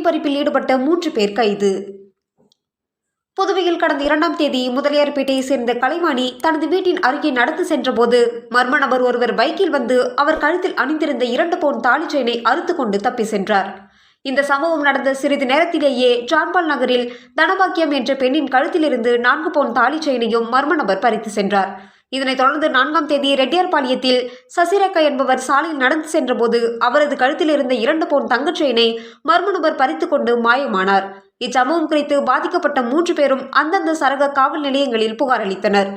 பறிப்பில் ஈடுபட்ட 3 பேர் கைது. புதுவையில் கடந்த 2ஆம் தேதி முதலியார்பேட்டையை சேர்ந்த கலைவாணி தனது வீட்டின் அருகே நடந்து சென்றபோது மர்ம நபர் ஒருவர் பைக்கில் வந்து அவர் கழுத்தில் அணிந்திருந்த 2 பவுன் தாலி செயினை அறுத்துக் கொண்டு தப்பி சென்றார். இந்த சம்பவம் நடந்த சிறிது நேரத்திலேயே ஜான்பால் நகரில் தனபாக்கியம் என்ற பெண்ணின் கழுத்திலிருந்து 4 பவுன் தாலி செயினையும் மர்ம நபர் பறித்து சென்றார். இதனைத் தொடர்ந்து 4ஆம் தேதி ரெட்டியார்பாளையத்தில் சசிரேகா என்பவர் சாலையில் நடந்து சென்றபோது அவரது கழுத்தில் இருந்த 2 பவுன் தங்கச் செயினை மர்ம நபர் பறித்துக் கொண்டு மாயமானார். இச்சம்பவம் குறித்து பாதிக்கப்பட்ட 3 பேரும் அந்தந்த சரக காவல் நிலையங்களில் புகார் அளித்தனர்.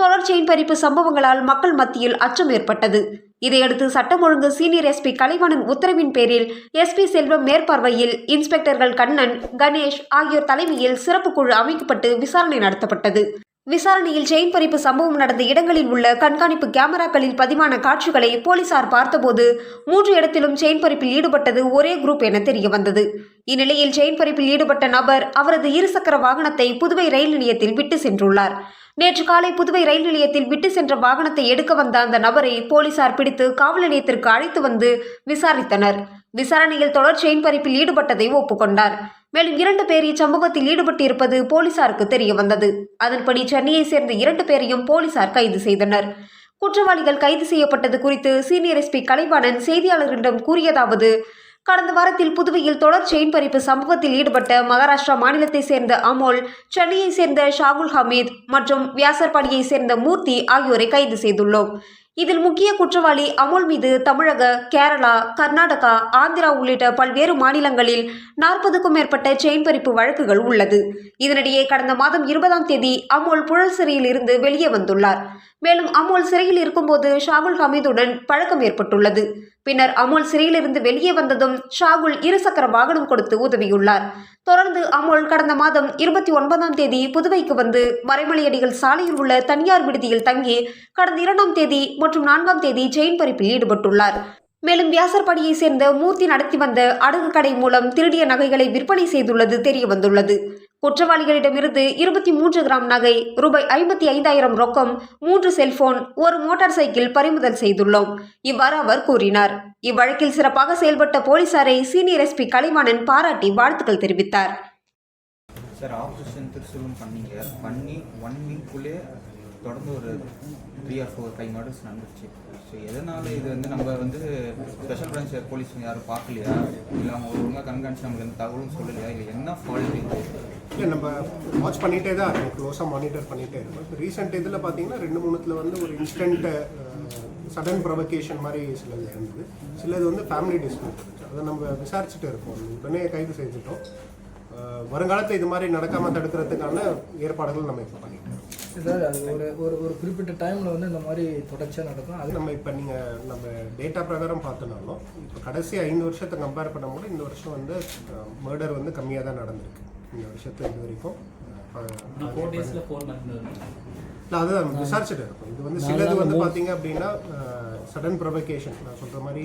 தொடர் செயின் பறிப்பு சம்பவங்களால் மக்கள் மத்தியில் அச்சம் ஏற்பட்டது. இதையடுத்து சட்டம் ஒழுங்கு சீனியர் எஸ்பி கலைவாணன் உத்தரவின் பேரில் எஸ்பி செல்வம் மேற்பார்வையில் இன்ஸ்பெக்டர்கள் கண்ணன், கணேஷ் ஆகியோர் தலைமையில் சிறப்பு குழு அமைக்கப்பட்டு விசாரணை நடத்தப்பட்டது. விசாரணையில் செயின் பறிப்பு சம்பவம் நடந்த இடங்களில் உள்ள கண்காணிப்பு கேமராக்களில் பதிவான காட்சிகளை போலீசார் பார்த்தபோது 3 இடத்திலும் செயின் பறிப்பில் ஈடுபட்டது ஒரே குரூப் என தெரியவந்தது. இந்நிலையில் செயின் பறிப்பில் ஈடுபட்ட நபர் அவரது இருசக்கர வாகனத்தை புதுவை ரயில் நிலையத்தில் விட்டு சென்றுள்ளார். நேற்று காலை புதுவை ரயில் நிலையத்தில் விட்டு சென்ற வாகனத்தை எடுக்க வந்த அந்த நபரை போலீசார் பிடித்து காவல் நிலையத்திற்கு அழைத்து வந்து விசாரித்தனர். விசாரணையில் தொடர் செயின் பறிப்பில் ஈடுபட்டதை ஒப்புக்கொண்டார். மேலும் 2 பேர் இச்சம்பவத்தில் ஈடுபட்டிருப்பது போலீசாருக்கு தெரிய வந்தது. அதன்படி சென்னையை சேர்ந்த 2 பேரையும் போலீசார் கைது செய்தனர். குற்றவாளிகள் கைது செய்யப்பட்டது குறித்து சீனியர் எஸ்பி கலைவாணன் செய்தியாளர்களிடம் கூறியதாவது: கடந்த வாரத்தில் புதுவையில் தொடர் செயின் பறிப்பு சம்பவத்தில் ஈடுபட்ட மகாராஷ்டிரா மாநிலத்தை சேர்ந்த அமோல், சென்னையை சேர்ந்த ஷாகுல் ஹமீத் மற்றும் வியாசர்பாடியை சேர்ந்த மூர்த்தி ஆகியோரை கைது செய்துள்ளோம். இதில் முக்கிய குற்றவாளி அமோல் மீது தமிழக, கேரளா, கர்நாடகா, ஆந்திரா உள்ளிட்ட பல்வேறு மாநிலங்களில் 40க்கும் மேற்பட்ட செயின் பறிப்பு வழக்குகள் உள்ளது. இதனிடையே கடந்த மாதம் 20ஆம் தேதி அமோல் புழல் சிறையில் இருந்து வெளியே வந்துள்ளார். மேலும் அமோல் சிறையில் இருக்கும்போது ஷாகுல் ஹமீதுடன் பழக்கம் ஏற்பட்டுள்ளது. பின்னர் அமோல் சிறையிலிருந்து வெளியே வந்ததும் ஷாகுல் இருசக்கர வாகனம் கொடுத்து உதவியுள்ளார். தொடர்ந்து அமோல் கடந்த மாதம் 29ஆம் தேதி புதுவைக்கு வந்து மறைமலையடிகள் சாலையில் உள்ள தனியார் விடுதியில் தங்கி கடந்த 2ஆம் தேதி மற்றும் 4ஆம் தேதி செயின் பறிப்பில் ஈடுபட்டுள்ளார். மேலும் வியாசர்பாடியை சேர்ந்த மூர்த்தி நடத்தி வந்த அடகு கடை மூலம் திருடிய நகைகளை விற்பனை செய்துள்ளது தெரியவந்துள்ளது. குற்றவாளிகளிடமிருந்து 23 கிராம் நகை, ரூபாய் 55,000 ரொக்கம், 3 செல்போன், 1 மோட்டார் சைக்கிள் பறிமுதல் செய்துள்ளோம். இவ்வாறு அவர் கூறினார். இவ்வழக்கில் சிறப்பாக செயல்பட்ட போலீசாரை சீனியர் எஸ்பி கலைவாணன் பாராட்டி வாழ்த்துக்கள் தெரிவித்தார். சார், ஆப்ரேஷன் திருச்சூலம் பண்ணி 1 வீக்குள்ளே தொடர்ந்து ஒரு 3 or 4 5 மர்டர்ஸ் நடந்துச்சு. ஸோ எதனால் இது நம்ம ஸ்பெஷல் பிரான்ச் போலீஸ் யாரும் பார்க்கலையா, இல்லை அவங்க ஒழுங்காக கண்காணிச்சு நம்மளுக்கு எந்த தகவலும் சொல்லலையா, இல்லை என்ன ஃபால்ட்? இல்லை, நம்ம வாட்ச் பண்ணிகிட்டே தான் இருக்கோம், க்ளோஸாக மானிட்டர் பண்ணிகிட்டே இருக்கோம். இப்போ ரீசெண்ட் இதில் பார்த்தீங்கன்னா 2-3 ஒரு இன்ஸ்டன்ட் சடன் ப்ரொவகேஷன் மாதிரி சிலது இருந்தது. சிலது ஃபேமிலி டிஸ்பியூட் இருந்துச்சு. அதை நம்ம விசாரிச்சுட்டு இருக்கோம். உடனே கைது செஞ்சுட்டோம். வருங்காலத்தில் இது மாதிரி நடக்காமல் தடுக்கிறதுக்கான ஏற்பாடுகள் நம்ம இப்போ பண்ணிட்டோம். சார், அது ஒரு குறிப்பிட்ட டைமில் இந்த மாதிரி தொடர்ச்சியாக நடக்கும். அது நம்ம டேட்டா பிரகாரம் பார்த்தோம்னாலும் இப்போ கடைசி 5 வருஷத்தை கம்பேர் பண்ணும்போது இந்த வருஷம் மர்டர் கம்மியாக தான் நடந்திருக்கு. இந்த வருஷத்தை இது வரைக்கும் இல்லை, அதுதான் விசாரிச்சுட்டு இருக்கும். இது சிலது பார்த்தீங்க அப்படின்னா சடன் ப்ரொவகேஷன், நான் சொல்கிற மாதிரி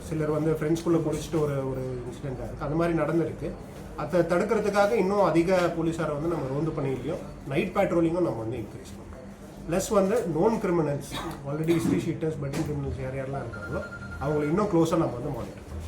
சிலர் ஃப்ரெண்ட்ஸ்குள்ளே பிடிச்சிட்டு ஒரு இன்சிடெண்ட்டாக இருக்குது. அந்த மாதிரி நடந்திருக்கு. அதை தடுக்கிறதுக்காக இன்னும் அதிக போலீஸாரை நம்ம ரோந்து பணியிலையும் நைட் பேட்ரோலிங்கும் நம்ம இன்க்ரீஸ் பண்ணுறோம். Plus known criminals, already history sheeters, betting criminals யாரெல்லாம் இருக்காங்களோ அவங்களை இன்னும் க்ளோஸாக நம்ம மானிட்டர் பண்ணுறோம்.